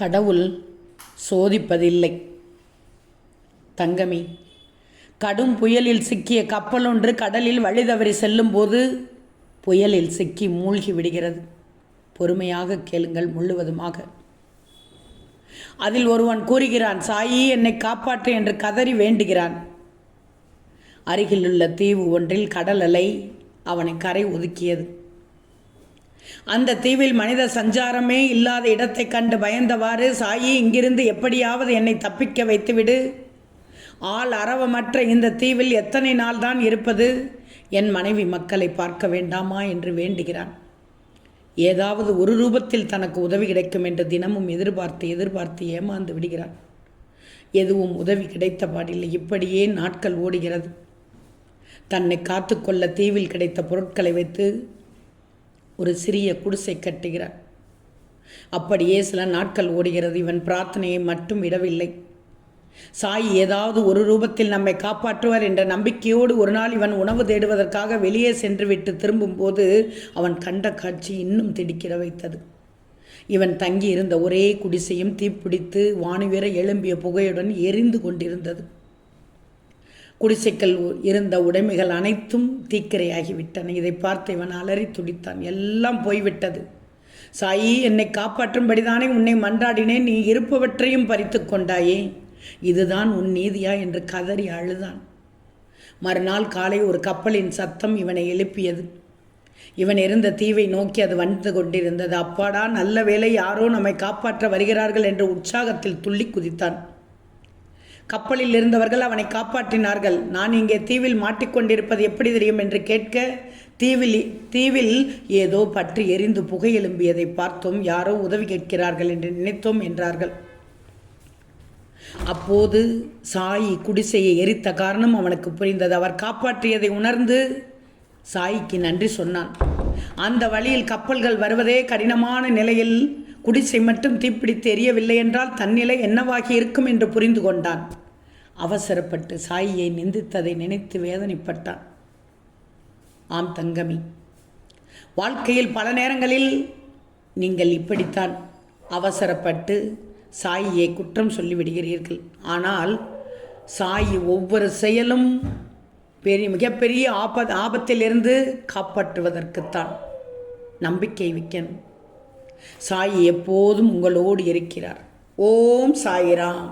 கடவுள் சோதிப்பதில்லை. தங்கமி, கடும் புயலில் சிக்கிய கப்பல் ஒன்று கடலில் வழி தவறி செல்லும்போது புயலில் சிக்கி மூழ்கி விடுகிறது. பொறுமையாக கேளுங்கள் முழுவதுமாக. அதில் ஒருவன் கூறுகிறான், சாயி என்னை காப்பாற்று என்று கதறி வேண்டுகிறான். அருகிலுள்ள தீவு ஒன்றில் கடல் அலை அவனை கரை ஒதுக்கியது. அந்த தீவில் மனித சஞ்சாரமே இல்லாத இடத்தை கண்டு பயந்தவாறு, சாயி இங்கிருந்து எப்படியாவது என்னை தப்பிக்க வைத்துவிடு, ஆள் அரவமற்ற இந்த தீவில் எத்தனை நாள் தான் இருப்பது, என் மனைவி மக்களை பார்க்க வேண்டாமா என்று வேண்டுகிறான். ஏதாவது ஒரு ரூபத்தில் தனக்கு உதவி கிடைக்கும் என்று தினமும் எதிர்பார்த்து ஏமாந்து விடுகிறான். எதுவும் உதவி கிடைத்த பாடில்லை. இப்படியே நாட்கள் ஓடுகிறது. தன்னை காத்து கொள்ள தீவில் கிடைத்த பொருட்களை வைத்து ஒரு சிறிய குடிசை கட்டுகிறான். அப்படியே சில நாட்கள் ஓடுகிறது. இவன் பிரார்த்தனையை மட்டும் விடவில்லை. சாய் ஏதாவது ஒரு ரூபத்தில் நம்மை காப்பாற்றுவார் என்ற நம்பிக்கையோடு ஒரு நாள் இவன் உணவு தேடுவதற்காக வெளியே சென்று விட்டு திரும்பும்போது அவன் கண்ட காட்சி இன்னும் திடுக்கிட வைத்தது. இவன் தங்கி இருந்த ஒரே குடிசையும் தீப்பிடித்து வானுயர எழும்பிய புகையுடன் எரிந்து கொண்டிருந்தது. குடிசைகள் இருந்த உடைமைகள் அனைத்தும் தீக்கிரையாகிவிட்டன. இதை பார்த்து இவன் அலறி துடித்தான். எல்லாம் போய்விட்டது. சாயி, என்னை காப்பாற்றும்படிதானே உன்னை மன்றாடினேன், நீ இருப்பவற்றையும் பறித்து கொண்டாயே, இதுதான் உன் நீதியா என்று கதறி அழுதான். மறுநாள் காலை ஒரு கப்பலின் சத்தம் இவனை எழுப்பியது. இவன் இருந்த தீவை நோக்கி அது வந்து கொண்டிருந்தது. அப்பாடா, நல்ல வேளை, யாரோ நம்மை காப்பாற்ற வருகிறார்கள் என்று உற்சாகத்தில் துள்ளி குதித்தான். கப்பலில் இருந்தவர்கள் அவனை காப்பாற்றினார்கள். நான் இங்கே தீவில் மாட்டிக்கொண்டிருப்பது எப்படி தெரியும் என்று கேட்க, தீவில் ஏதோ பற்றி எரிந்து புகை எழும்பியதை பார்த்தோம், யாரோ உதவி கேட்கிறார்கள் என்று நினைத்தோம் என்றார்கள். அப்போது சாயி குடிசையை எரித்த காரணம் அவனுக்கு புரிந்தது. அவர் காப்பாற்றியதை உணர்ந்து சாயிக்கு நன்றி சொன்னான். அந்த வழியில் கப்பல்கள் வருவதே கடினமான நிலையில் குடிசை மட்டும் தீப்பிடித்து எரியவில்லை என்றால் தன்னிலை என்னவாகி இருக்கும் என்று புரிந்து கொண்டான். அவசரப்பட்டு சாயியை நிந்தித்ததை நினைத்து வேதனைப்பட்டான். ஆம் தங்கமி, வாழ்க்கையில் பல நேரங்களில் நீங்கள் இப்படித்தான் அவசரப்பட்டு சாயியை குற்றம் சொல்லிவிடுகிறீர்கள். ஆனால் சாயி ஒவ்வொரு செயலும் மிகப்பெரிய ஆபத்திலிருந்து காப்பாற்றுவதற்குத்தான். நம்பிக்கை வைக்கணும். சாயி எப்போதும் உங்களோடு இருக்கிறார். ஓம் சாயிராம்.